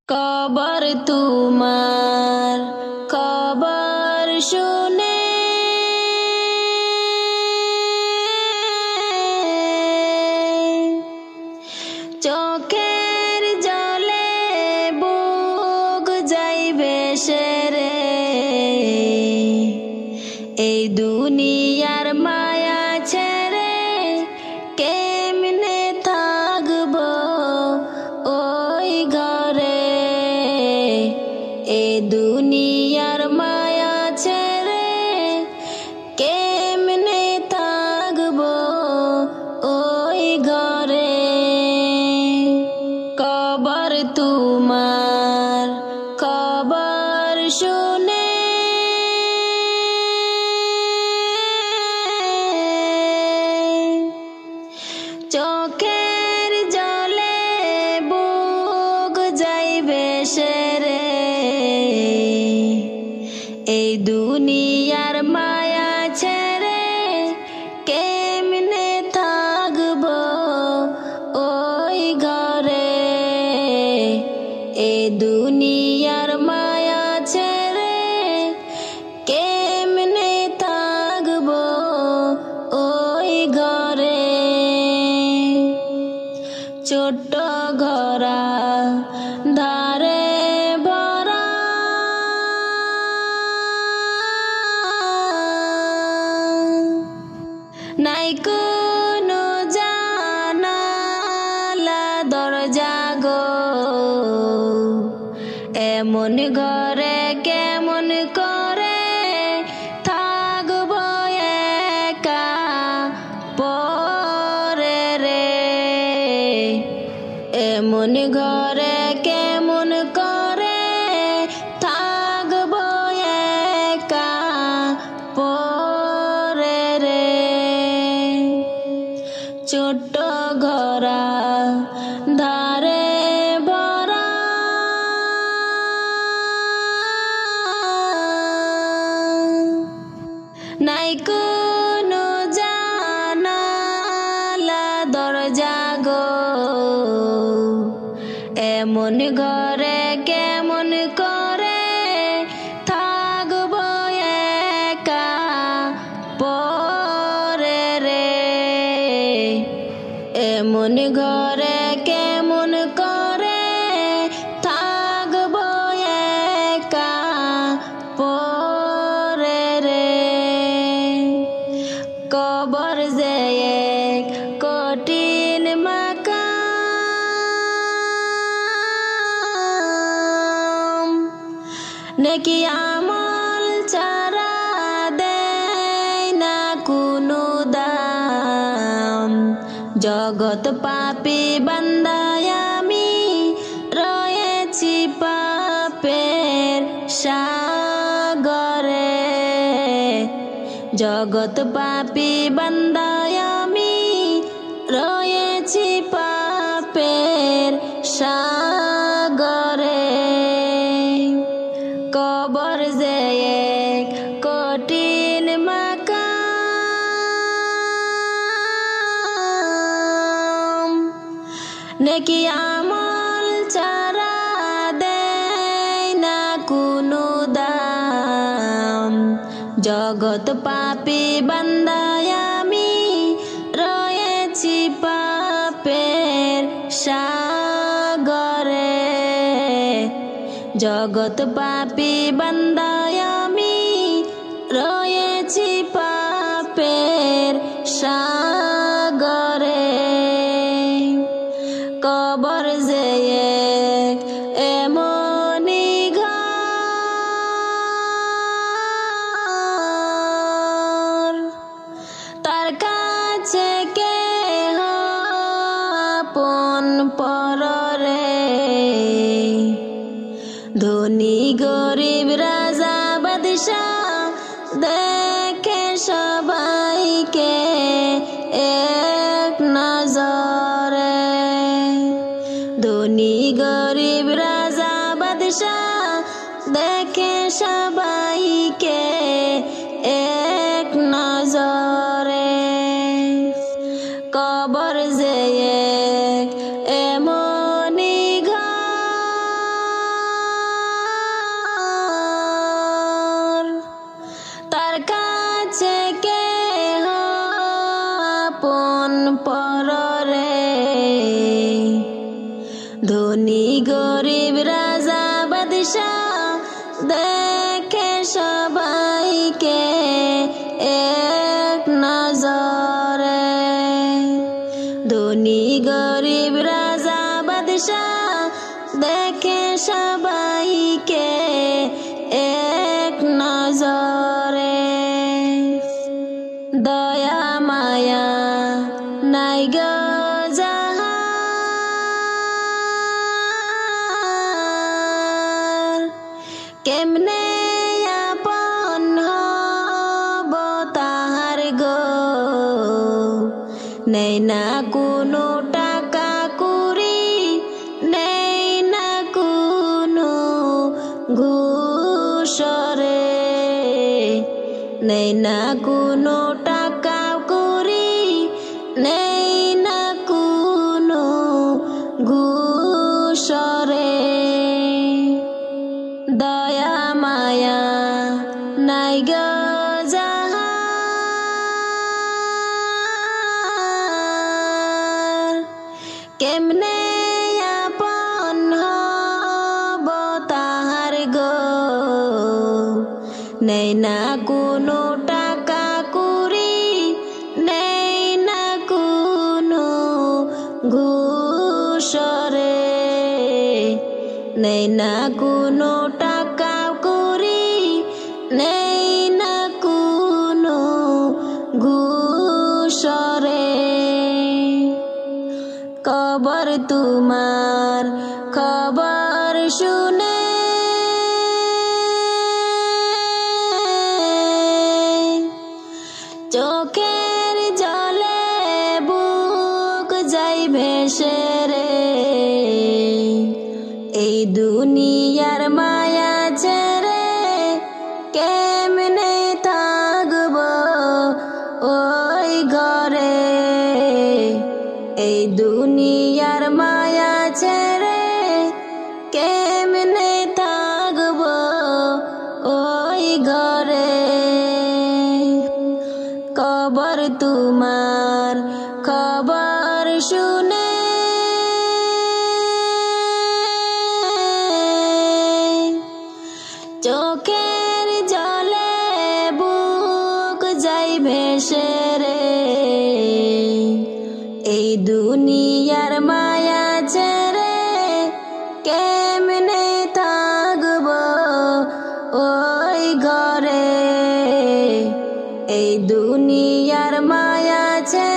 কবর তোমার খবর শুনে চোখের জলে বুক যাইবে সেরে। এই দুনিয়ার মায়া ছেড়ে কেমনে থাকবো ওই ঘরে। এই দুনিয়ার মায়া ছেড়ে কেমনে থাকবো ওই ঘরে। কবর তোমার খবর শুনে চোখের জলে বুক যাইবে সেরে। এই দুনিয়ার মায়া ছেড়ে কেমনে থাকবো ওই ঘরে। এই দুনিয়ার মায়া ছেড়ে কেমনে থাকবো ওই ঘরে। ছোট্ট ঘরা ধারে ভরা নাই কোনো জানালা দরজা গো। এমন ঘরে কেমন করে থাকবো একা পরে রে। এমন ঘরে কেমন করে থাকবো একা পরে রে। ছোট্ট ঘরা ধারে ভরা নাই কোনো জানালা দরজা গো। এমন ঘরে কেমন করে থাকবো একা পরে রে। এমন ঘরে কেমন করে থাকবো একা পরে রে। কবর যে এক কঠিন মাকাম, নেকি আমল ছাড়া দেয় না কোনো দাম। জগৎ পাপী বান্দায় আমি রয়েছি পাপের সাগরে। জগৎ পাপী বান্দায় আমি রয়েছি পাপের সাগরে। কবর যে এক কঠিন মাকাম, নেকি আমল ছাড়া দেয় না কোনো দাম। জগৎ পাপী বান্দায় আমি রয়েছি পাপের সাগরে। জগৎ পাপী বান্দায় আমি রয়েছি পাপের সাগরে। কবর যে এক এমনই ঘর, তার কাছে কেহ আপন পর রে। ধনী গরিব রাজা বাদশাহ দেখে সবাইকে এক নজরে। ধনী গরিব রাজা বাদশাহ দেখে সবাইকে এক নজরে। কবর যে এক এমনই ঘর, গরিব রাজা বাদশাহ দেখে সবাইকে এক নজরে। ধনী গরিব রাজা বাদশাহ দেখে সবাইকে এক নজরে। দয়া মায়া নাই গো যাহার, কেমনে আপন হব তাহার গো। নেই না কোনো টাকা কুড়ি, নেই না কোনো ঘুষরে, নেই না কোনো টাকা কুড়ি, নেই না কোনো ঘুষরে। দয়া মায়া নাই গো যাহার, কেমনে আপন হব তাহার গো। নেই না কোনো টাকা কুড়ি, নেই না কোনো ঘুষরে, নেই না কোনো টাকা কুড়ি, নেই না কোনো ঘুষরে। কবর তোমার খবর শুনে চোখের জলে বুক যাই ভেসে রে। এই দুনিয়ার মায়া ছেড়ে কেমনে থাকব ওই ঘরে। এই দুনিয়ার মায়া ছেড়ে কেমনে থাকব ওই ঘরে। কবর তোমার খবর শুনে চোখের জলে বুক যাই ভেসে রে। এই দুনিয়ার মায়া ছেড়ে কেমনে থাকব ওই ঘরে। এই দুনিয়ার মায়া ছেড়ে